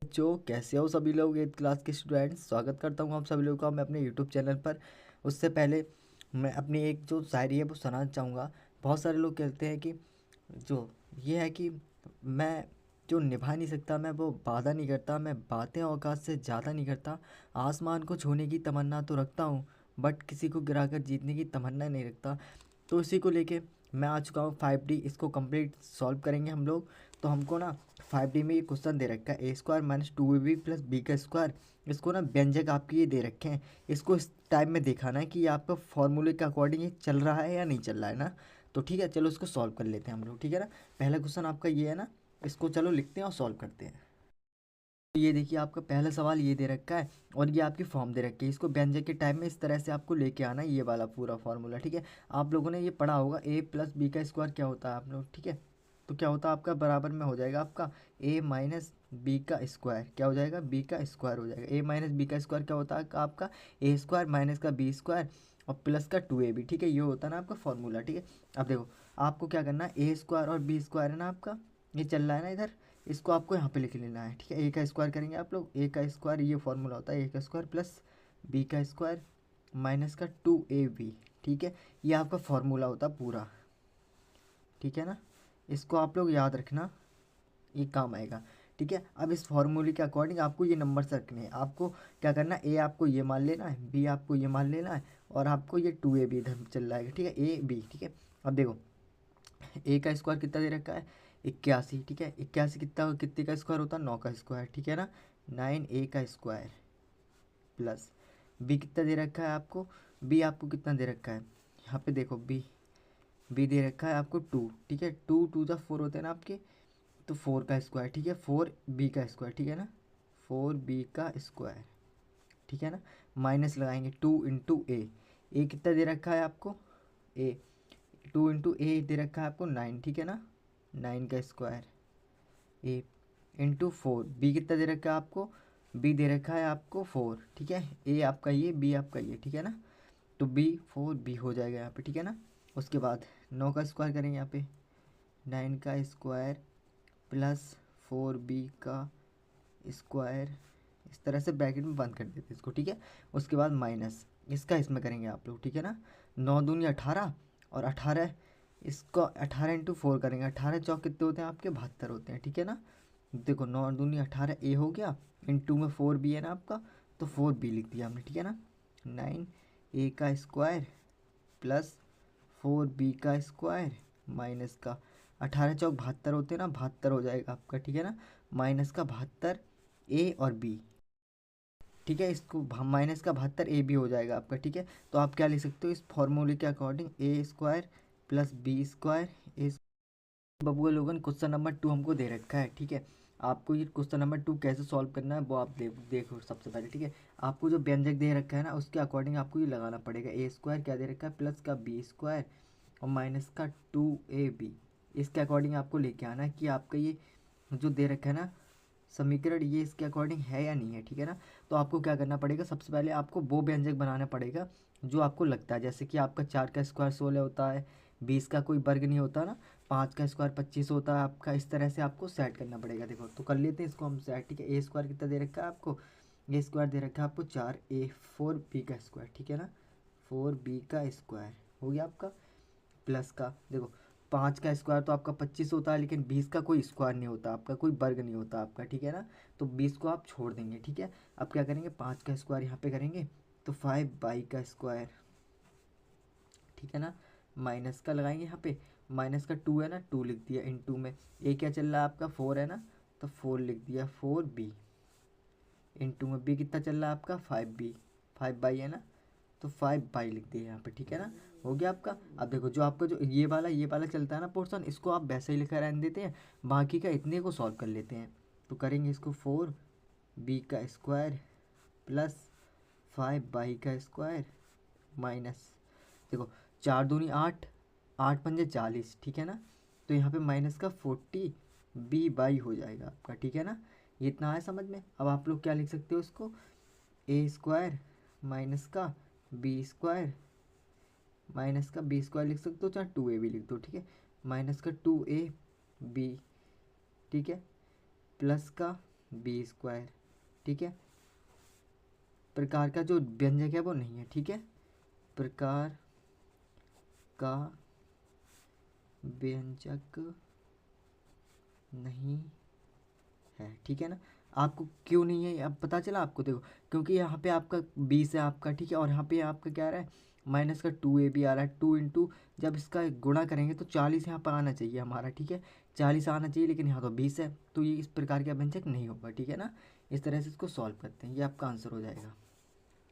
बच्चों, कैसे हो सभी लोग। 8th क्लास के स्टूडेंट्स, स्वागत करता हूँ आप सभी लोगों का मैं अपने यूट्यूब चैनल पर। उससे पहले मैं अपनी एक जो शायरी है वो सुनाना चाहूँगा। बहुत सारे लोग कहते हैं कि जो ये है कि मैं जो निभा नहीं सकता, मैं वो वादा नहीं करता, मैं बातें औकात से ज़्यादा नहीं करता। आसमान को छूने की तमन्ना तो रखता हूँ, बट किसी को गिराकर जीतने की तमन्ना नहीं रखता। तो इसी को लेके मैं आ चुका हूँ 5D। इसको कंप्लीट सॉल्व करेंगे हम लोग। तो हमको ना 5D में ये क्वेश्चन दे रखा है A² minus 2AB plus B का स्क्वायर। इसको ना व्यंजक आपके ये दे रखे हैं। इसको इस टाइम में दिखाना है कि ये आपका फॉर्मूले के अकॉर्डिंग ये चल रहा है या नहीं चल रहा है ना। तो ठीक है, चलो इसको सॉल्व कर लेते हैं हम लोग। ठीक है ना, पहला क्वेश्चन आपका ये है ना, इसको चलो लिखते हैं और सॉल्व करते हैं। तो ये देखिए, आपका पहला सवाल ये दे रखा है और ये आपकी फॉर्म दे रखी है। इसको व्यंजक के टाइम में इस तरह से आपको लेके आना है, ये वाला पूरा फॉर्मूला। ठीक है, आप लोगों ने ये पढ़ा होगा A प्लस बी का स्क्वायर क्या होता है आप लोग। ठीक है, तो क्या होता है आपका बराबर में हो जाएगा आपका A माइनस बी का स्क्वायर। क्या हो जाएगा, B का स्क्वायर हो जाएगा। A माइनस बी का स्क्वायर क्या होता है आपका A² माइनस का बी स्क्वायर और प्लस का 2AB। ठीक है, ये होता है ना आपका फॉर्मूला। ठीक है, अब देखो आपको क्या करना है, A² और बी स्क्वायर है ना आपका, ये चल रहा है ना इधर, इसको आपको यहाँ पे लिख लेना है। ठीक है, ए का स्क्वायर करेंगे आप लोग। ए का स्क्वायर ये फॉर्मूला होता है, ए का स्क्वायर प्लस बी का स्क्वायर माइनस का 2AB। ठीक है, ये आपका फॉर्मूला होता है पूरा। ठीक है ना, इसको आप लोग याद रखना, ये काम आएगा। ठीक है, अब इस फॉर्मूले के अकॉर्डिंग आपको ये नंबर से रखने हैं। आपको क्या करना है, ए आपको ये मान लेना है, बी आपको ये मान लेना है और आपको ये 2AB इधर चल रहा है। ठीक है, ए बी। ठीक है, अब देखो ए का स्क्वायर कितना दे रखा है 81। ठीक है, 81 कितना कितने का स्क्वायर होता है 9 का स्क्वायर। ठीक है ना, 9A का स्क्वायर प्लस बी कितना दे रखा है आपको, बी आपको कितना दे रखा है यहाँ पे देखो, बी दे रखा है आपको 2। ठीक है, 2 2 जा 4 होते हैं ना आपके, तो 4 का स्क्वायर। ठीक है, 4B का स्क्वायर। ठीक है ना, 4B का स्क्वायर। ठीक है ना, माइनस लगाएंगे 2 इंटू ए कितना दे रखा है आपको, ए 2 इंटू ए दे रखा है आपको 9। ठीक है ना, 9 का स्क्वायर ए इंटू 4। बी कितना दे रखा है आपको, बी दे रखा है आपको 4। ठीक है, ए आपका ये, बी आपका ये। ठीक है ना, तो बी 4B हो जाएगा यहाँ पे। ठीक है ना, उसके बाद 9 का स्क्वायर करेंगे यहाँ पे, 9 का स्क्वायर प्लस 4B का स्क्वायर। इस तरह से ब्रैकेट में बंद कर देते हैं इसको। ठीक है, उसके बाद माइनस इसका इसमें करेंगे आप लोग। ठीक है ना, 9 दूनी 18 और 18 इसको 18 इंटू 4 करेंगे। 18 चौक कितने होते हैं आपके, 72 होते हैं। ठीक है ना, देखो 9 दूनी 18 ए हो गया, इंटू में 4B है ना आपका, तो 4B लिख दिया हमने। ठीक है ना, 9A का स्क्वायर प्लस 4B का स्क्वायर माइनस का 18 चौक 72 होते हैं ना, 72 हो जाएगा आपका। ठीक है ना, माइनस का 72 ए और बी। ठीक है, इसको माइनस का 72 AB हो जाएगा आपका। ठीक है, तो आप क्या लिख सकते हो इस फॉर्मूले के अकॉर्डिंग, ए स्क्वायर प्लस बी स्क्वायर ए। बबुआ लोगन, क्वेश्चन नंबर 2 हमको दे रखा है। ठीक है, आपको ये क्वेश्चन नंबर 2 कैसे सॉल्व करना है वो आप देखो सबसे पहले। ठीक है, आपको जो व्यंजक दे रखा है ना उसके अकॉर्डिंग आपको ये लगाना पड़ेगा। ए स्क्वायर क्या दे रखा है, प्लस का बी स्क्वायर और माइनस का 2AB। इसके अकॉर्डिंग आपको लेके आना है कि आपका ये जो दे रखा है ना समीकरण, ये इसके अकॉर्डिंग है या नहीं है। ठीक है ना, तो आपको क्या करना पड़ेगा, सबसे पहले आपको वो व्यंजक बनाना पड़ेगा जो आपको लगता है। जैसे कि आपका 4 का स्क्वायर 16 होता है, 20 का कोई वर्ग नहीं होता ना, 5 का स्क्वायर 25 होता है आपका। इस तरह से आपको सेट करना पड़ेगा। देखो तो कर लेते हैं इसको हम सेट। ठीक है, ए स्क्वायर कितना दे रखा है आपको, ए स्क्वायर दे रखा है आपको 4A 4B का स्क्वायर। ठीक है ना, 4B का स्क्वायर हो गया आपका, प्लस का देखो 5 का स्क्वायर तो आपका 25 होता है, लेकिन 20 का कोई स्क्वायर नहीं होता आपका, कोई वर्ग नहीं होता आपका। ठीक है ना, तो 20 को आप छोड़ देंगे। ठीक है, अब क्या करेंगे, 5 का स्क्वायर यहाँ पे करेंगे तो 5Y का स्क्वायर। ठीक है ना, माइनस का लगाएंगे यहाँ पे, माइनस का 2 है ना, 2 लिख दिया इंटू में ए क्या चल रहा है आपका 4 है ना, तो 4 लिख दिया 4B इंटू में बी कितना चल रहा है आपका 5B, 5Y है ना, तो 5Y लिख दिया यहाँ पे। ठीक है ना, हो गया आपका। अब देखो जो आपका जो ये वाला चलता है ना पोर्शन, इसको आप वैसे ही लिखा रहने देते हैं, बाकी का इतने को सॉल्व कर लेते हैं। तो करेंगे इसको 4B का स्क्वायर प्लस 5Y का स्क्वायर माइनस, देखो 4 दूनी 8, 8 पंजे 40। ठीक है ना, तो यहाँ पे माइनस का 40B हो जाएगा आपका। ठीक है ना, ये इतना है समझ में। अब आप लोग क्या लिख सकते हो इसको, ए स्क्वायर माइनस का बी स्क्वायर, माइनस का बी स्क्वायर लिख सकते हो, चाहे 2AB लिख दो। ठीक है, माइनस का 2AB। ठीक है, प्लस का बी स्क्वायर, ठीक है। प्रकार का जो व्यंजक है वो नहीं है, ठीक है। प्रकार का व्यंजक नहीं है, ठीक है ना। आपको क्यों नहीं है अब पता चला आपको, देखो क्योंकि यहाँ पे आपका 20 है आपका, ठीक है, और यहाँ पे आपका क्या आ रहा है माइनस का 2ab आ रहा है। 2 इंटू जब इसका गुणा करेंगे तो 40 यहाँ पर आना चाहिए हमारा, ठीक है, 40 आना चाहिए, लेकिन यहाँ तो 20 है, तो ये इस प्रकार का व्यंजक नहीं होगा, ठीक है ना। इस तरह से इसको सॉल्व करते हैं, ये आपका आंसर हो जाएगा,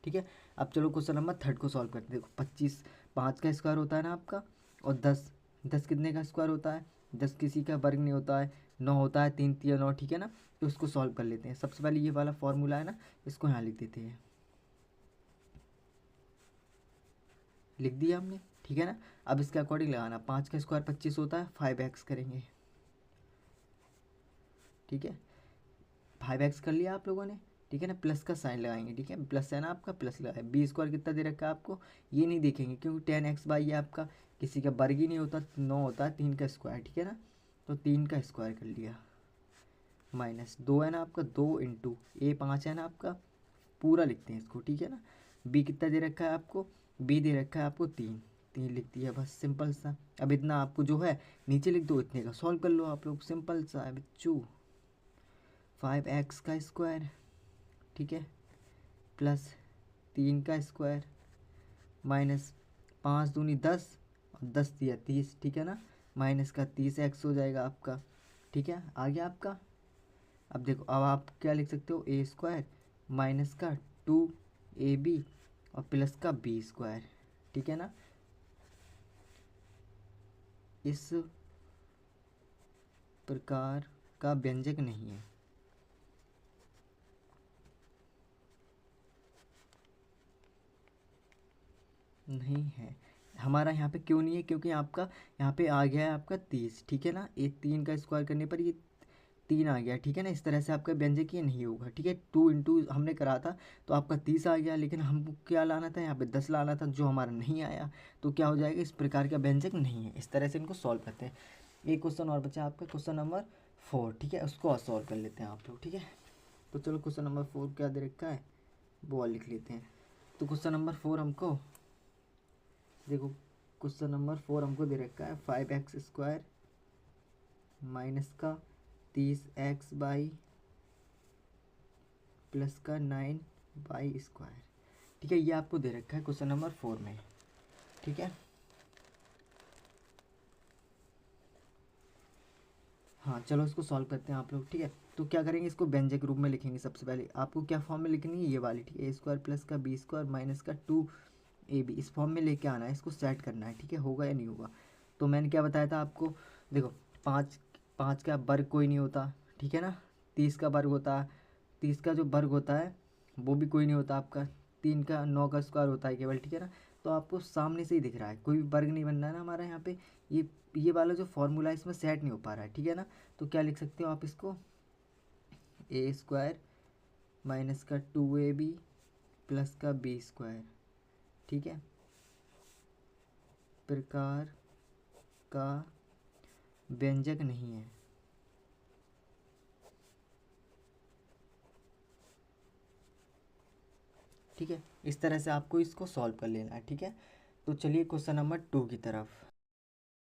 ठीक है। अब चलो क्वेश्चन नंबर 3 को सॉल्व करते हैं। देखो 25 5 का स्क्वायर होता है ना आपका, और 10 10 कितने का स्क्वायर होता है, 10 किसी का वर्ग नहीं होता है, 9 होता है, 3 3 9, ठीक है ना। तो उसको सॉल्व कर लेते हैं। सबसे पहले ये वाला फॉर्मूला है ना, इसको यहाँ लिख देते हैं, लिख दिया हमने, ठीक है ना। अब इसके अकॉर्डिंग लगाना, 5 का स्क्वायर 25 होता है, 5x करेंगे, ठीक है। 5x कर लिया आप लोगों ने, ठीक है ना। प्लस का साइन लगाएंगे, ठीक है, प्लस है ना आपका, प्लस लगाए। बी स्क्वायर कितना दे रखा है आपको, ये नहीं देखेंगे क्योंकि 10x बाई ये आपका किसी का वर्ग ही नहीं होता, 9 होता है, 3 का स्क्वायर, ठीक है ना। तो 3 का स्क्वायर कर लिया, माइनस 2 है ना आपका, 2 इंटू ए 5 है ना आपका, पूरा लिखते हैं इसको, ठीक है ना। बी कितना दे रखा है आपको, बी दे रखा है आपको 3, 3 लिख दिया, बस सिंपल सा। अब इतना आपको जो है नीचे लिख दो, इतने का सॉल्व कर लो आप लोग, सिंपल सा है बच्चू। 5x का स्क्वायर, ठीक है, प्लस 3 का स्क्वायर, माइनस 5 दूनी 10 और 10 दिया 30, ठीक है ना। माइनस का 30x हो जाएगा आपका, ठीक है, आ गया आपका। अब देखो, अब आप क्या लिख सकते हो, ए स्क्वायर माइनस का 2ab और प्लस का बी स्क्वायर, ठीक है ना। इस प्रकार का व्यंजक नहीं है, नहीं है हमारा यहाँ पे। क्यों नहीं है, क्योंकि आपका यहाँ पे आ गया है आपका 30, ठीक है ना। एक 3 का स्क्वायर करने पर ये 3 आ गया, ठीक है ना। इस तरह से आपका व्यंजक ये नहीं होगा, ठीक है। 2 इंटू हमने करा था तो आपका 30 आ गया, लेकिन हमको क्या लाना था, यहाँ पे 10 लाना था, जो हमारा नहीं आया, तो क्या हो जाएगा, इस प्रकार का व्यंजक नहीं है। इस तरह से इनको सॉल्व करते हैं। एक क्वेश्चन और बचा आपका, क्वेश्चन नंबर 4, ठीक है, उसको और सॉल्व कर लेते हैं आप लोग, ठीक है। तो चलो क्वेश्चन नंबर 4 क्या दे रखा है वो और लिख लेते हैं। तो क्वेश्चन नंबर 4 हमको देखो, क्वेश्चन नंबर 4 हमको दे रखा है 5x स्क्वायर माइनस का 30x बाई प्लस का 9 बाई स्क्वायर, ठीक है। ये आपको दे रखा है क्वेश्चन नंबर 4 में, ठीक है। हाँ चलो इसको सॉल्व करते हैं आप लोग, ठीक है। तो क्या करेंगे, इसको व्यंजक रूप में लिखेंगे। सबसे पहले आपको क्या फॉर्म में लिखनी है, ये वाली, ठीक है, ए स्क्वायर प्लस का बी स्क्वायर माइनस का 2ab, इस फॉर्म में लेके आना है, इसको सेट करना है, ठीक है। होगा या नहीं होगा, तो मैंने क्या बताया था आपको, देखो 5 5 का वर्ग कोई नहीं होता, ठीक है ना। 30 का वर्ग होता है, 30 का जो वर्ग होता है वो भी कोई नहीं होता आपका। 3 का 9 का स्क्वायर होता है केवल, ठीक है ना। तो आपको सामने से ही दिख रहा है, कोई भी वर्ग नहीं बन रहा है ना हमारा यहाँ पे। ये वाला जो फॉर्मूला है इसमें सेट नहीं हो पा रहा है, ठीक है ना। तो क्या लिख सकते हो आप इसको, ए स्क्वायर माइनस का 2ab प्लस का बी स्क्वायर, ठीक है, प्रकार का व्यंजक नहीं है, ठीक है। इस तरह से आपको इसको सॉल्व कर लेना है, ठीक है। तो चलिए क्वेश्चन नंबर 2 की तरफ।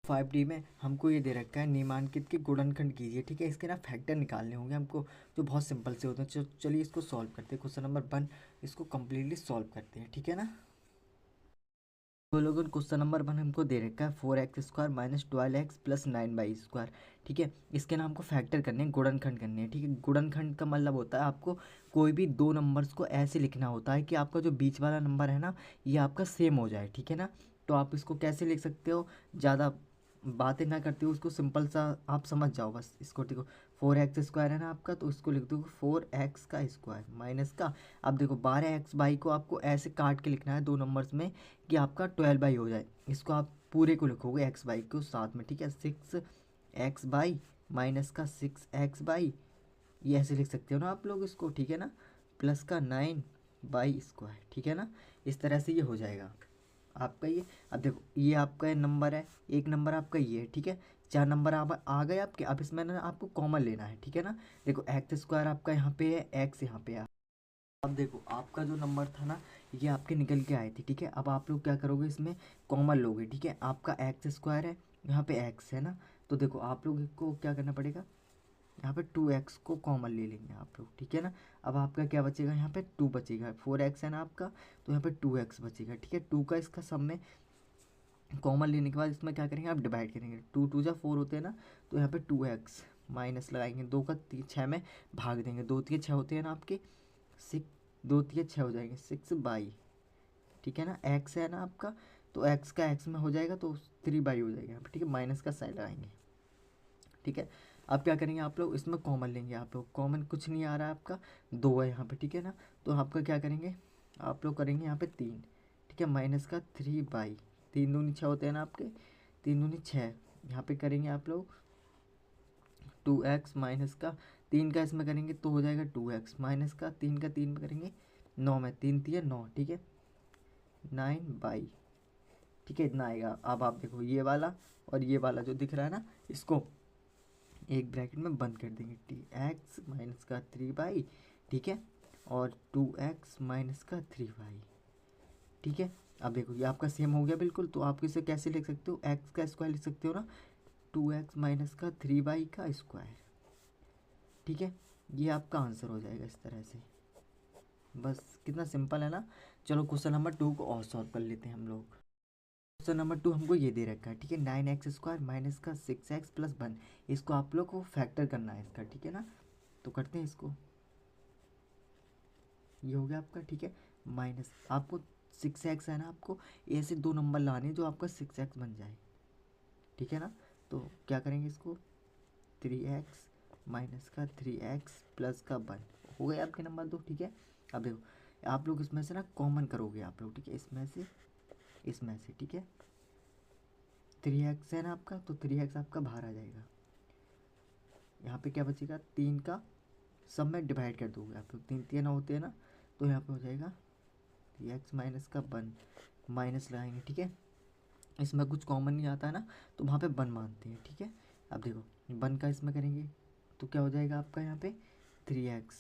5D में हमको ये दे रखा है, निम्नांकित के गुणनखंड कीजिए, ठीक है। इसके ना फैक्टर निकालने होंगे हमको, जो बहुत सिंपल से होते हैं। चलिए इसको सॉल्व करते हैं। क्वेश्चन नंबर 1 इसको कम्प्लीटली सॉल्व करते हैं, ठीक है ना। तो लोगों क्वेश्चन नंबर 1 हमको दे रखा है 4x square minus 12x plus 9 by square, ठीक है। इसके ना हमको फैक्टर करने हैं, गुणनखंड करने हैं, ठीक है। गुणनखंड का मतलब होता है आपको कोई भी दो नंबर्स को ऐसे लिखना होता है कि आपका जो बीच वाला नंबर है ना ये आपका सेम हो जाए, ठीक है ना। तो आप इसको कैसे लिख सकते हो, ज़्यादा बातें ना करते हो, उसको सिंपल सा आप समझ जाओ बस। इसको देखो 4x स्क्वायर है ना आपका, तो इसको लिख दो 4x का स्क्वायर माइनस का, अब देखो 12x बाई को आपको ऐसे काट के लिखना है दो नंबर्स में कि आपका 12 बाई हो जाए। इसको आप पूरे को लिखोगे x बाई को साथ में, ठीक है। 6x बाई माइनस का 6x बाई, ये ऐसे लिख सकते हो ना आप लोग इसको, ठीक है ना, प्लस का 9 बाई स्क्वायर, ठीक है ना। इस तरह से ये हो जाएगा आपका ये। अब देखो ये आपका नंबर है, एक नंबर आपका ये है, ठीक है। 4 नंबर आ गए आपके। अब इसमें ना आपको कॉमन लेना है, ठीक है ना। देखो एक्स स्क्वायर आपका यहाँ पे है, एक्स यहाँ पे है। अब देखो आपका जो नंबर था ना ये आपके निकल के आए थे, ठीक है। अब आप लोग क्या करोगे, इसमें कॉमन लोगे, ठीक है। आपका एक्स स्क्वायर है, यहाँ पे एक्स है ना, तो देखो आप लोग को क्या करना पड़ेगा, यहाँ पे 2x को कॉमन ले लेंगे आप लोग, ठीक है ना। अब आपका क्या बचेगा, यहाँ पे 2 बचेगा, 4x है ना आपका, तो यहाँ पे 2x बचेगा, ठीक है। 2 का इसका सब में कॉमन लेने के बाद इसमें क्या करेंगे, आप डिवाइड करेंगे, 2 2 जा 4 होते हैं ना, तो यहाँ पे 2x माइनस लगाएंगे, 2 का 6 में भाग देंगे, 2 3 6 होते हैं ना आपके, 6 2 3 6 हो जाएंगे, 6/, ठीक है ना। x है ना आपका, तो x का x में हो जाएगा तो 3/, हो जाएगा यहाँ पे, ठीक है। माइनस का साइड लगाएंगे, ठीक है। अब क्या करेंगे आप लोग, इसमें कॉमन लेंगे आप लोग, कॉमन कुछ नहीं आ रहा है आपका, 2 है यहाँ पे, ठीक है ना। तो आपका क्या करेंगे, आप लोग करेंगे यहाँ पे 3, ठीक है, माइनस का 3/, 3 दूनी 6 होते हैं ना आपके, 3 दूनी 6, यहाँ पे करेंगे आप लोग 2x माइनस का 3 का इसमें करेंगे तो हो जाएगा 2x माइनस का 3 का 3 में करेंगे 9 में, 3 3 9, ठीक है, 9/, ठीक है, इतना आएगा। अब आप देखो ये वाला और ये वाला जो दिख रहा है ना, इसको एक ब्रैकेट में बंद कर देंगे, x माइनस का 3/, ठीक है, और 2x माइनस का 3/, ठीक है। अब देखो ये आपका सेम हो गया बिल्कुल, तो आप इसे कैसे लिख सकते हो, x का स्क्वायर लिख सकते हो ना, 2x माइनस का 3/, का स्क्वायर, ठीक है। ये आपका आंसर हो जाएगा इस तरह से। बस कितना सिंपल है ना। चलो क्वेश्चन नंबर 2 को और सॉल्व कर लेते हैं हम लोग। क्वेश्चन नंबर 2 हमको ये दे रखा है, ठीक है, 9x² माइनस का 6x प्लस 1, इसको आप लोग को फैक्टर करना है इसका, ठीक है ना। तो करते हैं इसको, ये हो गया आपका, ठीक है, माइनस आपको 6x है ना, आपको ऐसे 2 नंबर लाने जो आपका 6x बन जाए, ठीक है ना। तो क्या करेंगे इसको, 3x माइनस का 3x प्लस का 1, हो गया आपके नंबर 2, ठीक है। अब देखो आप लोग इसमें से ना कॉमन करोगे आप लोग, ठीक है, इसमें से, ठीक है। 3x है ना आपका, तो 3x आपका बाहर आ जाएगा, यहाँ पे क्या बचेगा, 3 का सब में डिवाइड कर दोगे आप लोग, 3 3 होते हैं ना, तो यहाँ पे हो जाएगा 3x माइनस का 1, माइनस लगाएंगे, ठीक है। इसमें कुछ कॉमन नहीं आता है ना, तो वहाँ पे 1 मानते हैं, ठीक है। अब देखो 1 का इसमें करेंगे तो क्या हो जाएगा आपका यहाँ पे 3x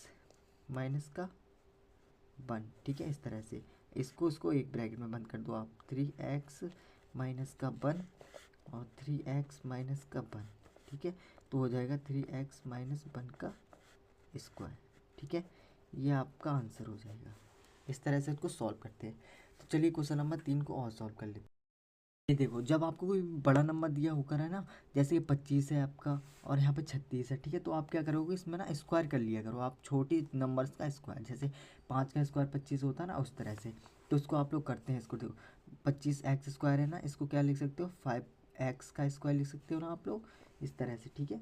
माइनस का 1, ठीक है। इस तरह से इसको एक ब्रैकेट में बंद कर दो आप, 3x माइनस का 1 और 3x माइनस का 1, ठीक है। तो हो जाएगा 3x माइनस 1 का स्क्वायर, ठीक है। ये आपका आंसर हो जाएगा। इस तरह से इसको सॉल्व करते हैं। तो चलिए क्वेश्चन नंबर 3 को और सॉल्व कर लेते हैं। ये देखो जब आपको कोई बड़ा नंबर दिया होकर है ना, जैसे कि 25 है आपका और यहाँ पे 36 है, ठीक है, तो आप क्या करोगे, इसमें ना स्क्वायर कर लिया करो आप, छोटी नंबर्स का स्क्वायर, जैसे 5 का स्क्वायर 25 होता है ना, उस तरह से। तो इसको आप लोग करते हैं, इसको देखो 25x² है ना, इसको क्या लिख सकते हो, 5x का स्क्वायर लिख सकते हो ना आप लोग, इस तरह से, ठीक है।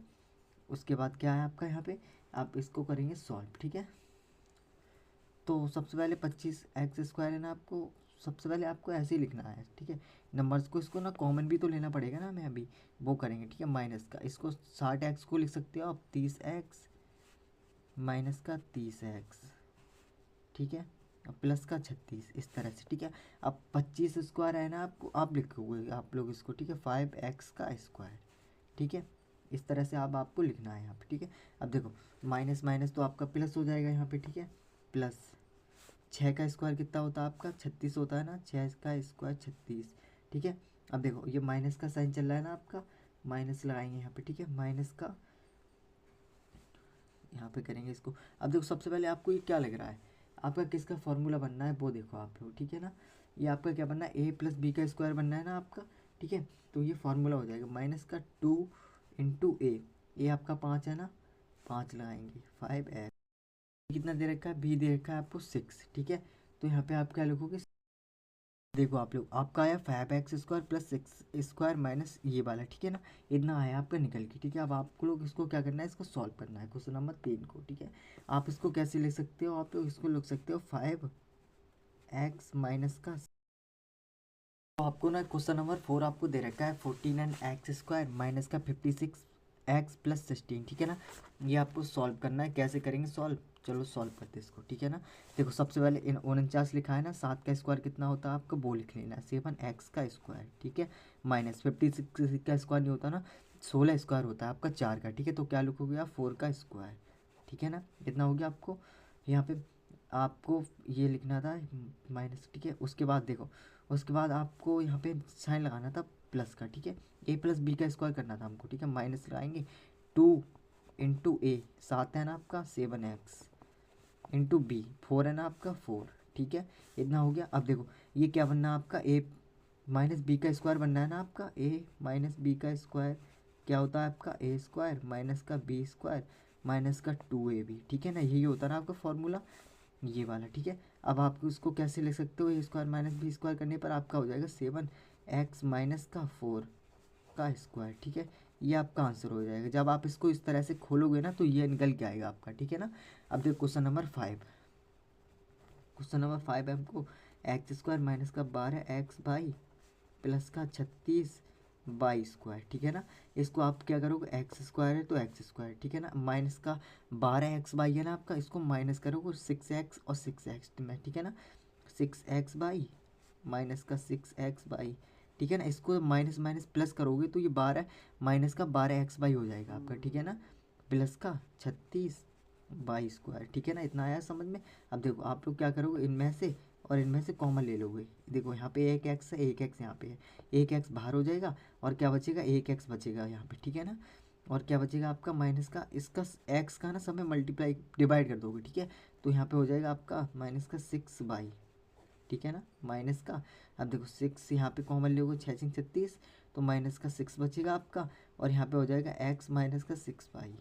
उसके बाद क्या है आपका यहाँ पे, आप इसको करेंगे सॉल्व, ठीक है। तो सबसे पहले 25x² है ना आपको, सबसे पहले आपको ऐसे ही लिखना है, ठीक है। नंबर्स को इसको ना कॉमन भी तो लेना पड़ेगा ना, हमें अभी वो करेंगे, ठीक है। माइनस का इसको 60x को लिख सकते हो आप, 30x माइनस का 30x, ठीक है, अब प्लस का 36, इस तरह से, ठीक है। अब 25² है ना आपको, आप लिखोगे आप लोग इसको, ठीक है, 5x का स्क्वायर, ठीक है। इस तरह से अब आपको लिखना है यहाँ पे, ठीक है। अब देखो माइनस माइनस तो आपका प्लस हो जाएगा यहाँ पे, ठीक है, प्लस 6 का स्क्वायर कितना होता है आपका, 36 होता है ना, 6 का स्क्वायर 36, ठीक है। अब देखो ये माइनस का साइन चल रहा है ना आपका, माइनस लगाएंगे यहाँ पे, ठीक है, माइनस का यहाँ पे करेंगे इसको। अब देखो सबसे पहले आपको ये क्या लग रहा है, आपका किसका फॉर्मूला बनना है वो देखो आप लोग, ठीक है ना। ये आपका क्या बनना है, ए प्लस बी का स्क्वायर बनना है ना आपका, ठीक है। तो ये फार्मूला हो जाएगा माइनस का 2 इंटू ए आपका 5 है ना, 5 लगाएंगे, 5x, कितना दे रखा है, बी दे रखा है आपको 6, ठीक है। तो यहाँ पे आप क्या लिखोगे, देखो आप लोग आपका आया 5x² प्लस 6 स्क्वायर माइनस ये वाला, ठीक है ना, इतना आया आपका निकल के, ठीक है। अब आपको लोग इसको क्या करना है, इसको सॉल्व करना है, क्वेश्चन नंबर 3 को, ठीक है। आप इसको कैसे लिख सकते हो, आप लोग इसको लिख सकते हो 5x माइनस का, तो आपको ना क्वेश्चन नंबर 4 आपको दे रखा है 49x² माइनस का 56x प्लस 16, ठीक है ना। ये आपको सॉल्व करना है, कैसे करेंगे सॉल्व, चलो सॉल्व करते हैं इसको, ठीक है ना। देखो सबसे पहले 49 लिखा है ना, 7 का स्क्वायर कितना होता है आपको वो लिख लेना है, 7x का स्क्वायर, ठीक है, माइनस 56 का स्क्वायर नहीं होता ना, 16 स्क्वायर होता है आपका 4 का, ठीक है। तो क्या लिखोगे आप 4 का स्क्वायर, ठीक है ना। इतना हो गया आपको। यहाँ पे आपको ये लिखना था माइनस, ठीक है। उसके बाद देखो, उसके बाद आपको यहाँ पे साइन लगाना था प्लस का, ठीक है। ए प्लस बी का स्क्वायर करना था हमको, ठीक है। माइनस लगाएंगे 2 इंटू ए 7 है ना आपका 7x इंटू बी 4 है ना आपका 4, ठीक है। इतना हो गया। अब देखो ये क्या बनना है आपका ए माइनस बी का स्क्वायर बनना है ना आपका। ए माइनस बी का स्क्वायर क्या होता है आपका ए स्क्वायर माइनस का बी स्क्वायर माइनस का 2ab, ठीक है ना। यही होता है ना आपका फॉर्मूला, ये वाला, ठीक है। अब आप उसको कैसे लिख सकते हो, ए स्क्वायर माइनस बी स्क्वायर करने पर आपका हो जाएगा 7x माइनस का 4 का स्क्वायर, ठीक है। ये आपका आंसर हो जाएगा। जब आप इसको इस तरह से खोलोगे ना तो ये निकल के आएगा आपका, ठीक है ना। अब देखो क्वेश्चन नंबर 5, क्वेश्चन नंबर 5 है हमको एक्स स्क्वायर माइनस का 12x बाई प्लस का 36 बाई स्क्वायर, ठीक है ना। इसको आप क्या करोगे, एक्स स्क्वायर है तो एक्स स्क्वायर, ठीक है ना। माइनस का 12x बाई है ना आपका, इसको माइनस करोगे 6x और 6x में, ठीक है ना। 6x बाई माइनस का 6x बाई, ठीक है ना। इसको माइनस माइनस प्लस करोगे तो ये 12 माइनस का 12x बाई हो जाएगा आपका, ठीक है ना। प्लस का 36 बाई स्क्वायर, ठीक है ना। इतना आया समझ में। अब देखो आप लोग क्या करोगे, इनमें से और इनमें से कॉमन ले लोगे। देखो यहाँ पे एक एक्स है, एक एक्स यहाँ पे है, एक एक्स बाहर हो जाएगा और क्या बचेगा, एक एक्स बचेगा यहाँ पे, ठीक है ना। और क्या बचेगा आपका माइनस का इसका एक्स का ना समय मल्टीप्लाई डिवाइड कर दोगे, ठीक है। तो यहाँ पे हो जाएगा आपका माइनस का 6 बाई, ठीक है ना, माइनस का। अब देखो 6 यहाँ पे कॉमन लोगे, 6 6 36, तो माइनस का 6 बचेगा आपका और यहाँ पे हो जाएगा एक्स माइनस का 6 बाई,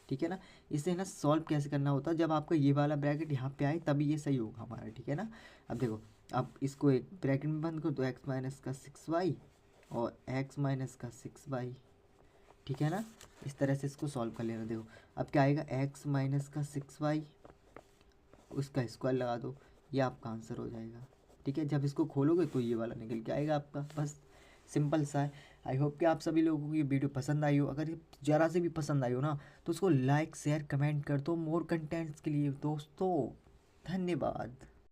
ठीक है ना। इसे ना सॉल्व कैसे करना होता है, जब आपका ये वाला ब्रैकेट यहाँ पे आए तभी ये सही होगा हमारा, ठीक है ना। अब देखो अब इसको एक ब्रैकेट में बंद करो तो एक्स माइनस का 6y और एक्स माइनस का 6y, ठीक है ना। इस तरह से इसको सॉल्व कर लेना। देखो अब क्या आएगा, एक्स माइनस का 6y उसका स्क्वायर लगा दो, ये आपका आंसर हो जाएगा, ठीक है। जब इसको खोलोगे तो ये वाला निकल के आएगा आपका, बस सिंपल सा है। आई होप कि आप सभी लोगों को ये वीडियो पसंद आई हो। अगर ये ज़रा से भी पसंद आई हो ना तो उसको लाइक शेयर कमेंट कर दो मोर कंटेंट्स के लिए दोस्तों। धन्यवाद।